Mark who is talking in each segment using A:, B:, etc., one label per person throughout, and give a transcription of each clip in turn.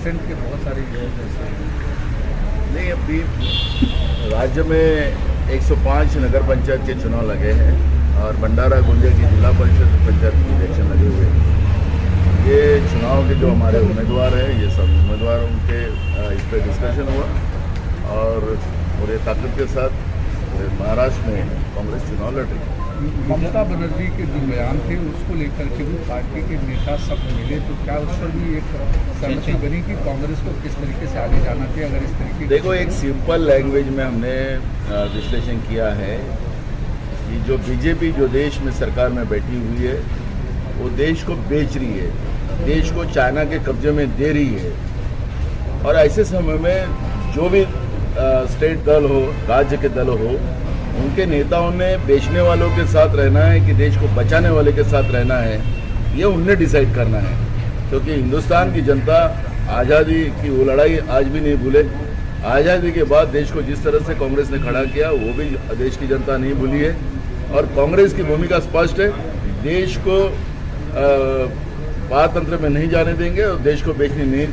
A: Percent के बहुत सारे
B: नहीं, अभी राज्य में 105 नगर पंचायत के चुनाव लगे हैं और भंडारा गोंदिया की जिला परिषद पंचायत के इलेक्शन लगे हुए हैं। ये चुनाव के जो हमारे उम्मीदवार हैं, ये सब उम्मीदवारों के इस पर डिस्कशन हुआ और पूरे ताकत के साथ महाराष्ट्र में कांग्रेस चुनाव लड़ रही है।
A: ममता बनर्जी के जो बयान थे उसको लेकर के भी पार्टी के नेता सब मिले, तो क्या उस पर भी एक सहमति बनी कि कांग्रेस को किस तरीके से आगे जाना चाहिए? अगर इस तरीके
B: देखो, एक सिंपल लैंग्वेज में हमने विश्लेषण किया है कि जो बीजेपी जो देश में सरकार में बैठी हुई है वो देश को बेच रही है, देश को चाइना के कब्जे में दे रही है। और ऐसे समय में जो भी स्टेट दल हो, राज्य के दल हो, उनके नेताओं ने बेचने वालों के साथ रहना है कि देश को बचाने वाले के साथ रहना है, ये उनने डिसाइड करना है। क्योंकि हिंदुस्तान की जनता आज़ादी की वो लड़ाई आज भी नहीं भूले। आज़ादी के बाद देश को जिस तरह से कांग्रेस ने खड़ा किया वो भी देश की जनता नहीं भूली है। और कांग्रेस की भूमिका स्पष्ट है, देश को पारतंत्र में नहीं जाने देंगे और देश को बेचने नहीं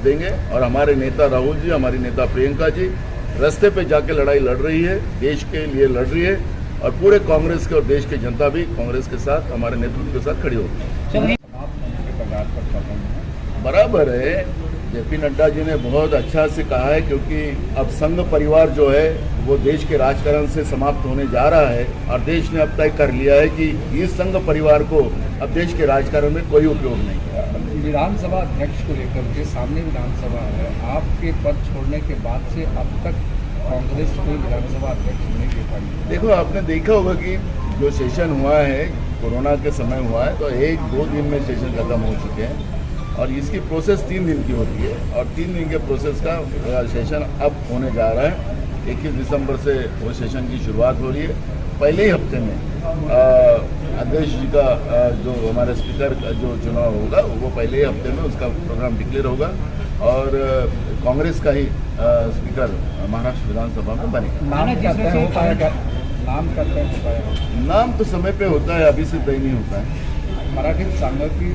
B: देंगे। और हमारे नेता राहुल जी, हमारी नेता प्रियंका जी रास्ते पे जाके लड़ाई लड़ रही है, देश के लिए लड़ रही है और पूरे कांग्रेस के और देश की जनता भी कांग्रेस के साथ, हमारे नेतृत्व के साथ खड़ी होगी। बराबर है, जेपी नड्डा जी ने बहुत अच्छा से कहा है, क्योंकि अब संघ परिवार जो है वो देश के राजकारण से समाप्त होने जा रहा है और देश ने अब तय कर लिया है कि इस संघ परिवार को अब देश के राजकारण में कोई उपयोग नहीं।
A: विधानसभा अध्यक्ष को लेकर के सामने विधानसभा है, आपके पद छोड़ने के बाद से अब तक कांग्रेस कोई विधानसभा अध्यक्ष नहीं दे पाई।
B: देखो, आपने देखा होगा कि जो सेशन हुआ है कोरोना के समय हुआ है, तो 1-2 दिन में सेशन खत्म हो चुके हैं और इसकी प्रोसेस 3 दिन की होती है और 3 दिन के प्रोसेस का सेशन अब होने जा रहा है। 21 दिसंबर से वो सेशन की शुरुआत हो रही है। पहले ही हफ्ते में अध्यक्ष जी का जो हमारे स्पीकर का जो चुनाव होगा वो पहले ही हफ्ते में उसका प्रोग्राम डिक्लेयर होगा और कांग्रेस का ही स्पीकर महाराष्ट्र विधानसभा में बनेगा। नाम तो समय पे होता है, अभी से तय नहीं होता है।
A: मराठीत सांगा की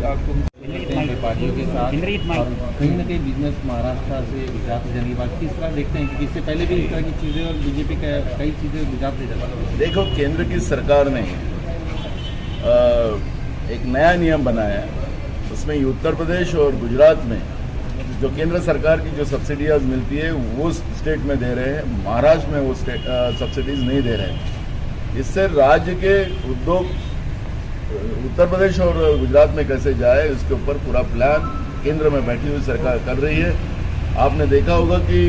C: पार्टियों के साथ और कहीं ना कहीं बिजनेस महाराष्ट्र से गुजरात से जाने की बात किस तरह देखते हैं कि इससे पहले भी इस तरह की चीज़ें और बीजेपी का कई चीज़ें गुजरात से जाती हैं।
B: देखो, केंद्र की सरकार ने एक नया नियम बनाया, उसमें उत्तर प्रदेश और गुजरात में जो केंद्र सरकार की जो सब्सिडियाज मिलती है वो स्टेट में दे रहे हैं, महाराष्ट्र में वो सब्सिडीज नहीं दे रहे हैं। इससे राज्य के उद्योग उत्तर प्रदेश और गुजरात में कैसे जाए उसके ऊपर पूरा प्लान केंद्र में बैठी हुई सरकार कर रही है। आपने देखा होगा कि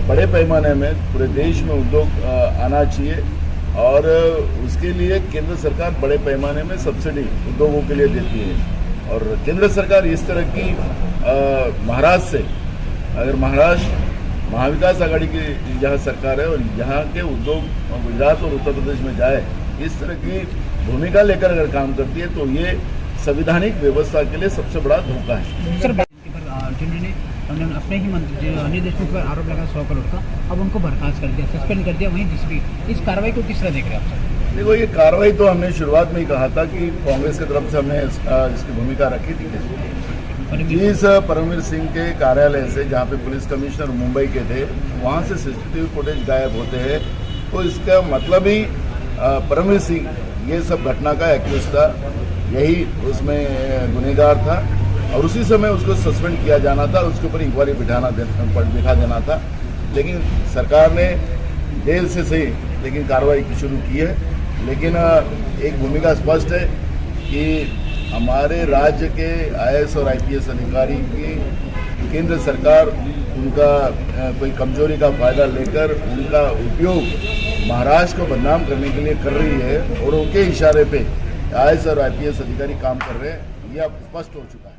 B: बड़े पैमाने में पूरे देश में उद्योग आना चाहिए और उसके लिए केंद्र सरकार बड़े पैमाने में सब्सिडी उद्योगों के लिए देती है। और केंद्र सरकार इस तरह की महाराष्ट्र से, अगर महाराष्ट्र महाविकास आघाड़ी की जहाँ सरकार है और यहाँ के उद्योग गुजरात और उत्तर प्रदेश में जाए, इस तरह की भूमिका लेकर अगर काम करती है तो ये संवैधानिक व्यवस्था के लिए सबसे बड़ा धोखा है।
D: सर, जिन्होंने अपने ही मंत्री अनिल देशमुख पर आरोप लगा 100 करोड़ का, अब उनको बर्खास्त कर दिया, सस्पेंड कर दिया। वहीं जिसकी इस कार्रवाई को किस तरह देख रहे हैं आप सर?
B: देखो, ये कार्रवाई तो हमने शुरुआत में ही कहा था कि कांग्रेस की तरफ से हमने इसकी भूमिका रखी थी। जिस परमवीर सिंह के कार्यालय से, जहाँ पे पुलिस कमिश्नर मुंबई के थे, वहाँ से सीसीटीवी फुटेज गायब होते हैं, तो इसका मतलब ही परमवीर सिंह ये सब घटना का एक्यूज था, यही उसमें गुनहगार था और उसी समय उसको सस्पेंड किया जाना था, उसके ऊपर इंक्वायरी बिठा देना था। लेकिन सरकार ने देर से सही लेकिन कार्रवाई शुरू की है। लेकिन एक भूमिका स्पष्ट है कि हमारे राज्य के IAS और IPS अधिकारी की केंद्र सरकार उनका कोई कमजोरी का फायदा लेकर उनका उपयोग महाराष्ट्र को बदनाम करने के लिए कर रही है और उनके इशारे पे IAS और IPS अधिकारी काम कर रहे हैं, यह अब स्पष्ट हो चुका है।